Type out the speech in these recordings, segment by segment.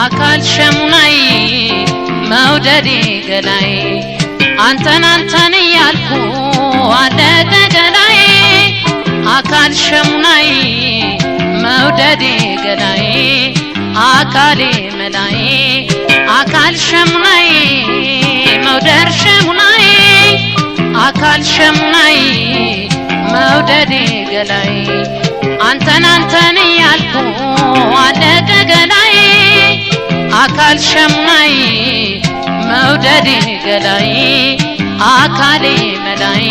አካል ሸሙናይ መውደዴ ገላይ አንተን ያልኩ አለቀ ገላይ አካል ሸሙናይ መውደዴ ገላይ አካሌ መላይ አካል ሸሙናይ መውደር ሸሙናይ አካል ሸሙናይ መውደዴ ገላይ አንተን ያልኩ አለቀ ገላይ አካል ሸሙናይ መውደዴ ገላይ አካሌ መላይ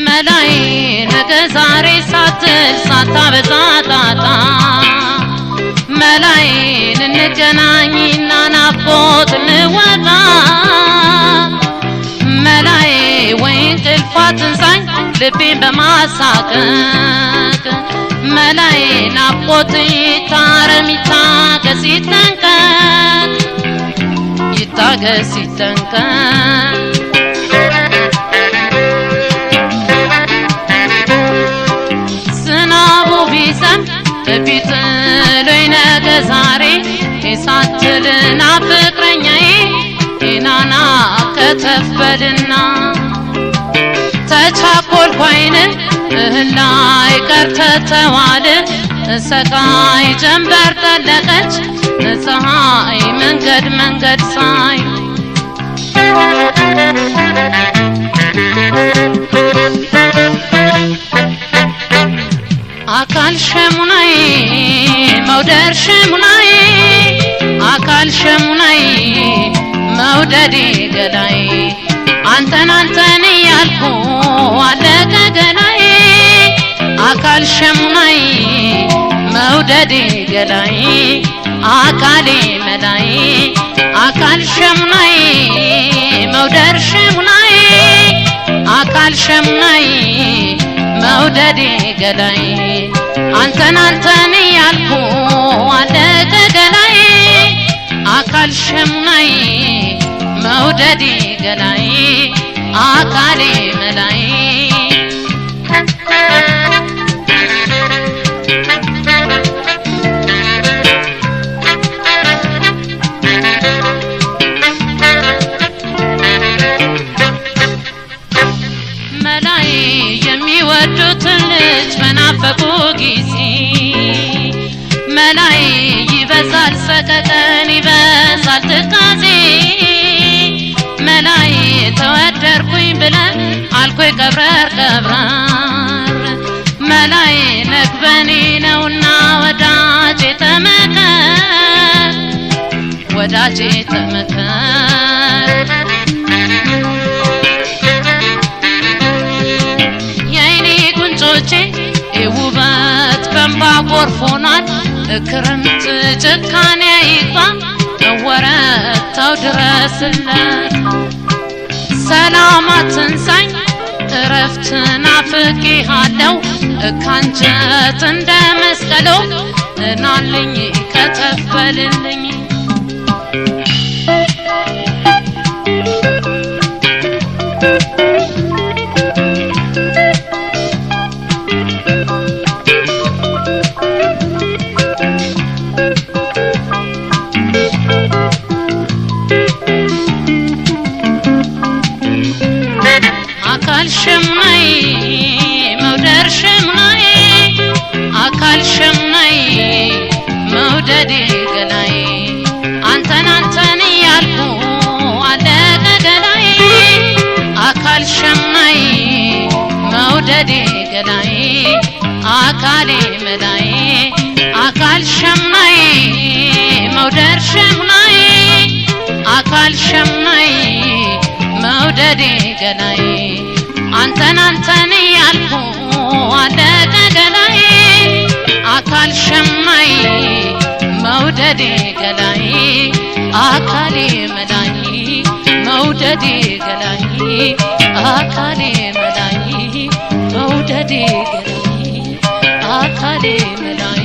መላይ ነገ ዛሬ ሳትል ሳታበዛ ጣጣ መላይ እንገናኝና ናፍቆት እንወጣ መላይ ወይ እንቅልፋት እንሳኝ ልቤን በማሳቀቅ መላይ ናፍቆት ይታረም ይታገስ ይጠንቀቅ ይታገስ ይጠንቀቅ ዝናቡ ቢዘንብ ቢጥለኝ ነገ ዛሬ ሳትልና ፍቅረኛዬ ናና ከተፈልና ተቻኮልኩ አይንን ላይ ቀርተተዋል ሰቃይ ጀንበር ጠለቀች ፀሐይ መንገድ ሳይ አካል ሸሙናይ መውደር ሸሙናይ አካል ሸሙናይ መውደዴ ገላይ አንተን ያልኩ አለቀ ገላይ አካል ሸሙናይ መውደዴ ገላይ አካሌ መላይ አካል ሸሙናይ መውደር ሸሙናይ አካል ሸሙናይ መውደዴ ገላይ አንተን ያልኩ አለቀ ገላይ አካል ሸሙናይ መውደዴ ገላይ አካሌ መላይ መላይ የሚወዱትን ልጅ በናፈቁ ጊዜ መላይ ይበዛል ሰቀቀን ይበዛል ትካዜ መላይ ተወደድኩኝ ብለን አልኩኝ ቀብረር መላይ ነግበኔ ነውና ወዳጄ ተመከር የአይኔ ጉንጮቼ የውበት በንባ ጎርፎናል ክረምት ጭካኔ ይግባ ወረታው ድረስለት ሰላም አትንሳኝ እረፍት ናፍቄሃለሁ ካንጀት እንደ መስቀሎ ናልኝ ከተፈልልኝ አካል ሸሙናይ መውደር ሸሙናይ አካል ሸሙናይ መውደዴ ገላይ አንተን ያልኩ አለቀ ገላይ አካል ሸሙናይ መውደዴ ገላይ አካሌ መላይ አካል ሸሙናይ መውደር ሸሙናይ አካል ሸሙናይ መውደዴ ገላይ አንተን ያልኩ አለቀ ገላይ አካል ሸሙናይ መውደዴ ገላይ አካሌ መላይ መውደዴ ገላይ አካሌ መላይ መውደዴ ገላይ አካሌ መላይ